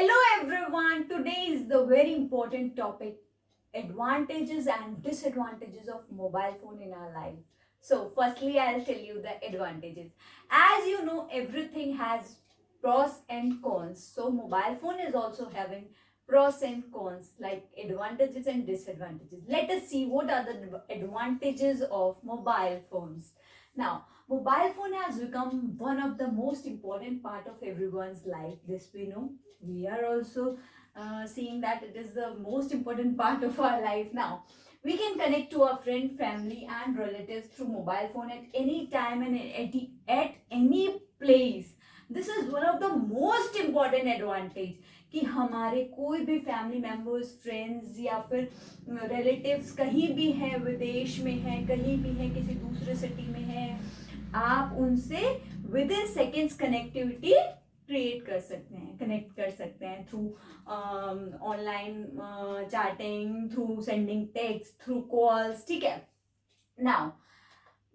Hello everyone. Today is the very important topic, advantages and disadvantages of mobile phone in our life. So firstly I'll tell you the advantages. As you know, everything has pros and cons. So mobile phone is also having pros and cons like advantages and disadvantages. Let us see what are the advantages of mobile phones. Now, mobile phone has become one of the most important part of everyone's life. This we know. We are also seeing that it is the most important part of our life now. We can connect to our friend, family, and relatives through mobile phone at any time and at any place. This is one of the most important advantage कि हमारे कोई भी family members friends या फिर relatives कहीं भी हैं, विदेश में हैं, कहीं भी हैं, किसी दूसरे सिटी में हैं, आप उनसे with in seconds connectivity create कर सकते हैं, कनेक्ट कर सकते हैं through online chatting, through sending text, through calls. ठीक है. Now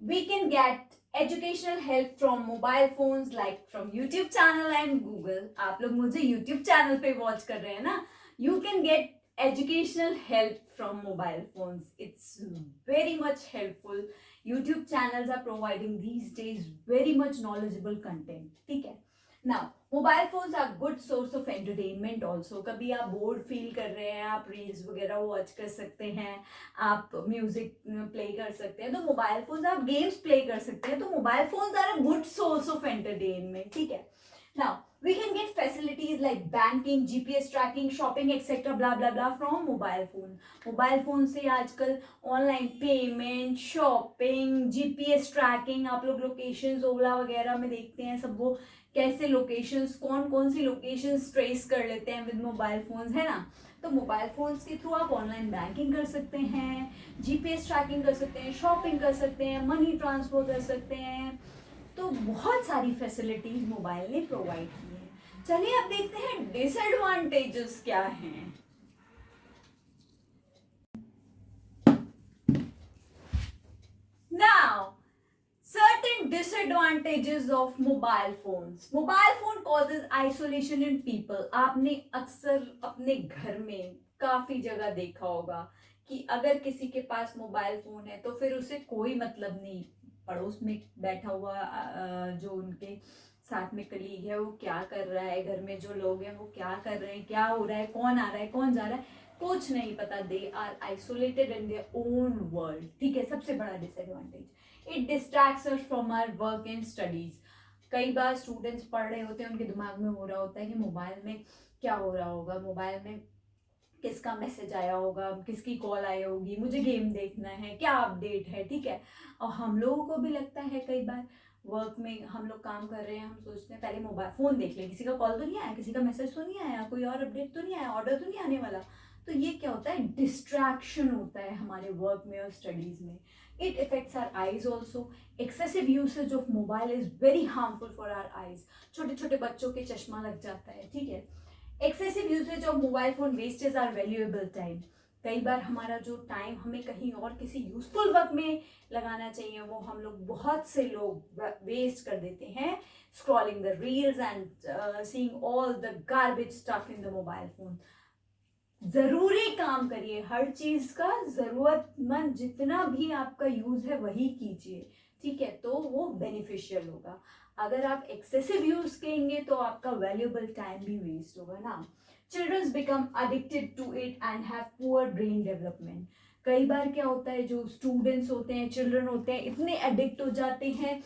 we can get educational help from mobile phones like from YouTube channel and Google. आप लोग मुझे YouTube channel पे watch कर रहे हैं ना. You can get educational help from mobile phones. It's very much helpful. YouTube channels are providing these days very much knowledgeable content. ठीक है. Now, mobile phones are good source of entertainment also. कभी आप board feel कर रहे हैं, आप reels वगैरह watch कर सकते हैं, आप म्यूजिक प्ले कर सकते हैं, तो मोबाइल फोन्स, आप गेम्स प्ले कर सकते हैं, तो mobile phones are a good source of entertainment. ठीक है. Now we can get facilities like banking, GPS tracking, shopping, etc. blah blah blah from mobile phone. Mobile phone से आजकल online payment, shopping, GPS tracking, आप लोग locations ओला वगैरह में देखते हैं सब, वो कैसे लोकेशंस, कौन कौन सी लोकेशंस ट्रेस कर लेते हैं विद मोबाइल फोन्स, है ना. तो मोबाइल फोन्स के थ्रू आप ऑनलाइन बैंकिंग कर सकते हैं, जीपीएस ट्रैकिंग कर सकते हैं, शॉपिंग कर सकते हैं, मनी ट्रांसफर कर सकते हैं. तो बहुत सारी फैसिलिटीज मोबाइल ने प्रोवाइड की है. चलिए अब देखते हैं डिसएडवांटेजेस क्या हैं. Now certain disadvantages of mobile phones. Mobile phone causes isolation in people. आपने अक्सर अपने घर में काफी जगह देखा होगा कि अगर किसी के पास मोबाइल फोन है तो फिर उसे कोई मतलब नहीं, पड़ोस में बैठा हुआ जो उनके साथ में कलीग है वो क्या कर रहा है, घर में जो लोग हैं वो क्या कर रहे हैं, क्या हो रहा है, कौन आ रहा है, कौन जा रहा है, कुछ नहीं पता. They are isolated in their own world. ठीक है. सबसे बड़ा disadvantage, it distracts us from our work and studies. कई बार स्टूडेंट्स पढ़ रहे होते हैं, उनके दिमाग में हो रहा होता है कि मोबाइल में क्या हो रहा होगा, मोबाइल में किसका मैसेज आया होगा, किसकी कॉल आई होगी, मुझे गेम देखना है, क्या अपडेट है. ठीक है. और हम लोगों को भी लगता है कई बार वर्क में हम लोग काम कर रहे हैं, हम सोचते हैं पहले मोबाइल फोन देख लें, किसी का कॉल तो नहीं आया, किसी का मैसेज तो नहीं आया, कोई और अपडेट तो नहीं आया, ऑर्डर तो नहीं आने वाला. तो ये क्या होता है, डिस्ट्रैक्शन होता है हमारे वर्क में और स्टडीज में. It effects our eyes also. Excessive usage of mobile is very harmful for our eyes. छोटे छोटे बच्चों के चश्मा लग जाता है. ठीक है. Excessive usage of mobile phone wastage are valuable time. कई बार हमारा जो टाइम हमें कहीं और किसी यूजफुल वर्क में लगाना चाहिए वो हम लोग, बहुत से लोग वेस्ट कर देते हैं scrolling the reels and seeing all the garbage stuff in the mobile phone. जरूरी काम करिए, हर चीज का जरूरतमंद जितना भी आपका यूज है वही कीजिए. ठीक है. तो वो बेनिफिशियल होगा. अगर आप एक्सेसिव यूज करेंगे तो आपका वैल्यूएबल टाइम भी वेस्ट होगा ना. Childrens become addicted to it and have poor brain development. कई बार क्या होता है, जो स्टूडेंट्स होते हैं, चिल्ड्रन होते हैं, इतने एडिक्ट हो जाते हैं,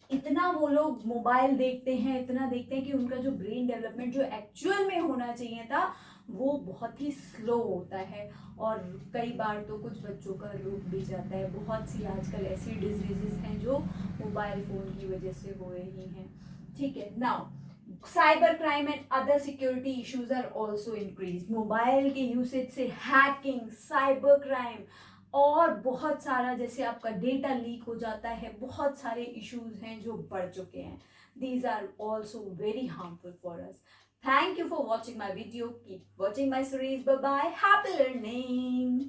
इतना वो लोग मोबाइल देखते हैं, इतना देखते हैं कि उनका जो ब्रेन डेवलपमेंट जो एक्चुअल में होना चाहिए था वो बहुत ही स्लो होता है. और कई बार तो कुछ बच्चों का रुक भी जाता है. बहुत सी आजकल ऐसी डिजीजेस हैं जो मोबाइल फोन की वजह से हो रही हैं. ठीक है. Now cyber crime and other security issues are also increase. Mobile के यूसेज से हैकिंग, साइबर क्राइम और बहुत सारा, जैसे आपका डेटा लीक हो जाता है, बहुत सारे इश्यूज हैं जो बढ़ चुके हैं. These are also very harmful for us. Thank you for watching my video. Keep watching my series. Bye bye. Happy learning.